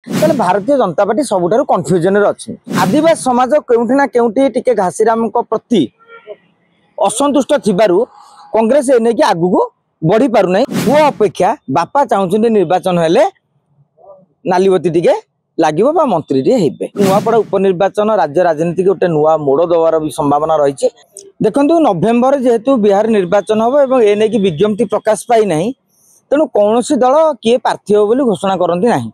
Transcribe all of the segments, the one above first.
ताले Bharatiya Janata party सबुठारु confusion रे अछि। आदिवासी समाज केउठी ना केउठी टिके घासीराम को प्रति असंतुष्ट थिबारु कांग्रेस एने कि आगु को बढ़ी पारु नै। पुओ अपेक्षा बापा चाहुचंदी निर्वाचन हेले नालीबती टिके लागिबो बा मंत्री टिके हेबे। नुआपड़ा उपनिर्वाचन राज्य राजनीति के गोटे नुआ मोड़ दवार भी संभावना रही। देखंतु नवेम्बर जेहेतु बिहार निर्वाचन हम एवं एने की विज्ञप्ति प्रकाश पाई नहीं, तेणु कौन दल किए प्रार्थी हो बोली घोषणा करती नहीं।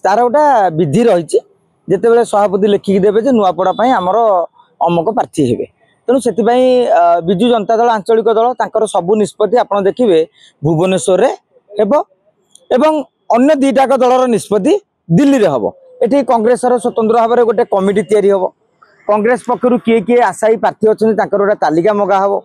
तार गोटा विधि रही जिते बड़े सभापति लिखिकी देवे जे नुआपड़ा आमर अमुक प्रार्थी हेबे। तेणु से विजु जनता दल आंचलिक दल तांकर सबु निष्पत्ति आप देखिए भुवनेश्वर हेबो एवं अन्य दुईटाक दलर निष्पत्ति दिल्ली रे हबो। एठी कांग्रेस स्वतंत्र भाव में गोटे कमिटी तैयारी हबो। कांग्रेस पक्षरु किए किए आशायी प्रार्थी अच्छे गोटे तालिका मगा हबो।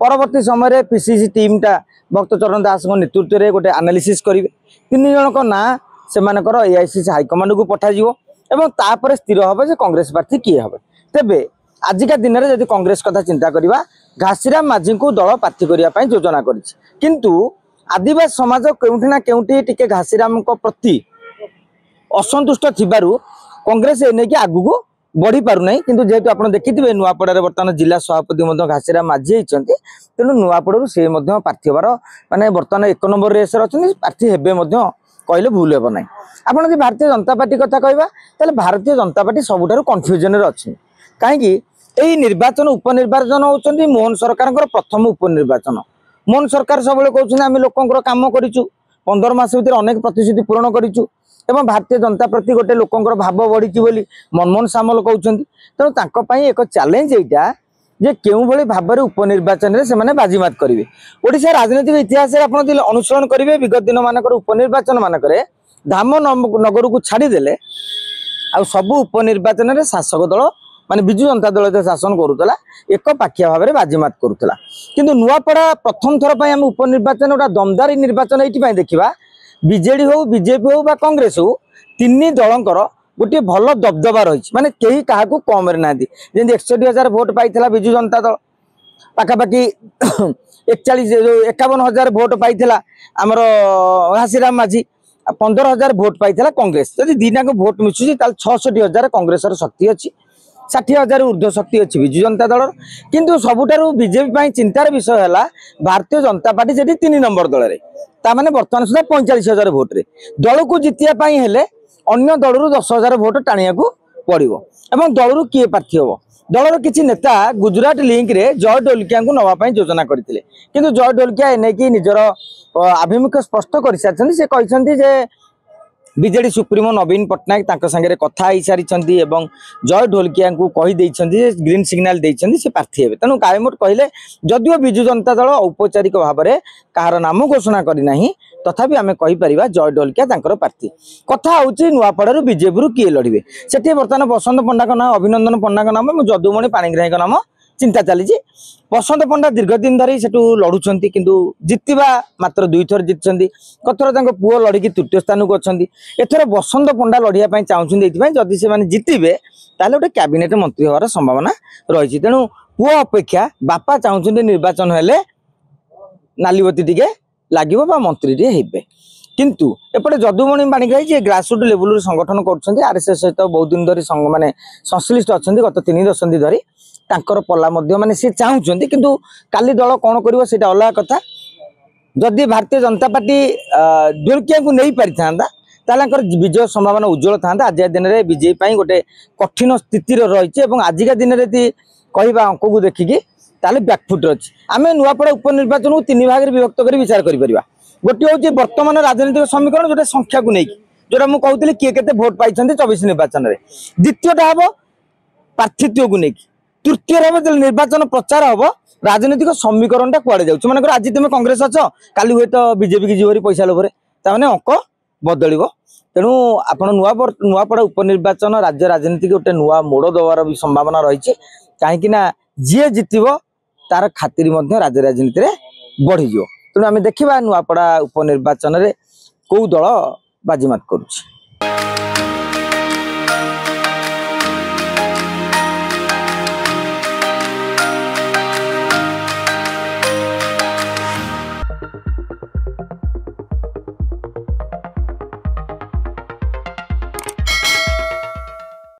परवर्ती समय पीसीसी टीम टा भक्तचरण दास नेतृत्व में गोटे एनालिसिस करेंगे। तीन जनक ना सेमानकर एआईसीसी हाइकमांड को पठाଯିवो एवं तापर स्थिर हम जे कांग्रेस प्रार्थी किए हे। तेबे आजिका दिन में जब कांग्रेस कथा चिंता करवा घासीराम माझी को दल प्रार्थी करने योजना किंतु आदिवासी समाज केउठी ना केउठी टिके घासीराम को प्रति असंतुष्ट थिबारु कांग्रेस एने कि आगु को बढ़ी पारु नै। किंतु जेहेतु आप देखिथिबे नुआपड़ा वर्तमान जिला सभापति घासीराम माझी होती, तेणु नुआपड़ू से प्रार्थी होबार माने वर्तमान 1 नंबर रेस अच्छे प्रार्थी हेबे कहले भूल हेब ना। आपड़ जो भारतीय जनता पार्टी कथा कहवा ताले भारतीय जनता पार्टी सबुठारु कन्फ्यूजन रे अछि। काहेकि एई निर्वाचन उपनिर्वाचन होउचंदी मोहन सरकार प्रथम उपनिर्वाचन। मोहन सरकार सब कहते आम लोकर कम करूँ 15 मास भर अनेक प्रतिश्रुति पूरण करूँ एवं भारतीय जनता प्रति गोटे लोकर भाव बढ़ी बोली मनमोहन सामल कहते। तेणु एक चैलेंज यहाँ जे केउ भली भाव में उपनिर्वाचन से माने बाजीमात करेंगे। ओडिशा राजनीतिक इतिहास आप अनुसरण करेंगे विगत दिन मानक उपनिर्वाचन मानक धाम नगर को छाड़देले आ सबु उपनिर्वाचन में शासक दल माने बिजु जनता दल जो शासन करूला एक पाखिया भाव में बाजीमात करूला। किंतु नुआपड़ा प्रथम थर पर आम उपनिर्वाचन गोटा दमदारी निर्वाचन ये देखा बीजेडी हो बीजेपी हो कांग्रेस हो तीन दलंकर गोटे भल दबदबा रही माने कहीं क्या कम ना 61,000 भोट पाई बिजु जनता दल पाखापाखि 51,000 भोट पाई आमर घासीराम माझी 15,000 भोट पाई कांग्रेस। जदि दीटा भोट मिसुची 66,000 कांग्रेस शक्ति अच्छी 60,000 ऊर्ध्व शक्ति अच्छी बिजु जनता दल। किंतु सबुठारु बीजेपी चिंतार विषय है भारतीय जनता पार्टी जी 3 नंबर दल में ताने बर्तमान सुधा 45,000 भोट्रे दल को जितियापाई हेले अन्य दलू 10,000 भोट टाणिया पड़ो एवं दलू किए प्रार्थी हम। दलर किसी नेता गुजरात लिंक रे जय ढोलकिया को नवाई योजना करते किंतु जय ढोलकिया एने की निजर आभिमुख्य स्पष्ट कर सारी से कहते जे बीजेडी सुप्रीमो नवीन पट्टनायक तांको संगे कथा हो सारी जय ढोलकिया को कहीदे ग्रीन सिग्नाल देते से प्रार्थी हे। तेणु कायमोट कहले जदिव बिजु जनता दल औपचारिक भाव में कहार नाम घोषणा करना तथापि आम कहीपर जय ढोलकिया तांकर प्रार्थी। कथा हूँ नुआपड़ू बीजेपी किए लड़े से बर्तमान बसंत पंडा नाम अभिनंदन पंडा नाम जदुमणि पाणिग्राही नाम चिंता चली। बसंत पंडा दीर्घ दिन धरी से लड़ुंट किंतु जितवा मात्र 2 थर जीति कथर पुओ लड़की तृतीय स्थान को अच्छा एथर बसंत पंडा लड़ाई चाहते जदि से जितबे ताले गोटे कैबिनेट मंत्री होवार संभावना रही। तेणु पुओ अपेक्षा बापा चाहते निर्वाचन हेले नालीबती टिके लागिबो बा मंत्री टिके हेबे। किंतु एपटे जदुमणि पाणिग्राही जी ग्रासरूट लेवल संगठन कर आरएसएस सहित बहुत दिन धरी माने संश्लिष्ट अच्छा गत 3 दशंधि धरी तांकर पला माने सी चाहते किंतु काली दल कौन करिवो सेटा अलग कथा। जदि भारतीय जनता पार्टी ढोलकिया को नहीं पारि थांदा ताले विजय संभावना उज्जवल था। आज दिन में बीजेपी गोटे कठिन स्थिति रही आजिका दिन में कहवा अंक को देखिकी ताले बैकफुट अच्छी। आम नुआपड़ा उपनिर्वाचन को 3 भाग में विभक्त कर विचार कर गोटे हूँ वर्तमान राजनीतिक समीकरण जो संख्या को लेकिन जोटा मुझे कहती किए के भोट पाई 24 निर्वाचन में। द्वितीयटा हम प्रार्थित्व को लेकिन तृतीय हम जो निर्वाचन प्रचार हम राजनीतिक समीकरण टा कुआड़े जाऊँ मन आज तुम कांग्रेस अच्छ काली हुए तो बीजेपी की जीवरी पैसा लोभे ताने अंक बदल। तेणु आप नुआपड़ा उपनिर्वाचन राज्य राजनीति गोटे नुआ मोड़ दवार भी संभावना रही। कहीं जी जितब तार खातिर राज्य राजनीति में बढ़ीज। तेणु आम देखा नुआपड़ा उपनिर्वाचन में कौ दल बाजीमात करुच्ची।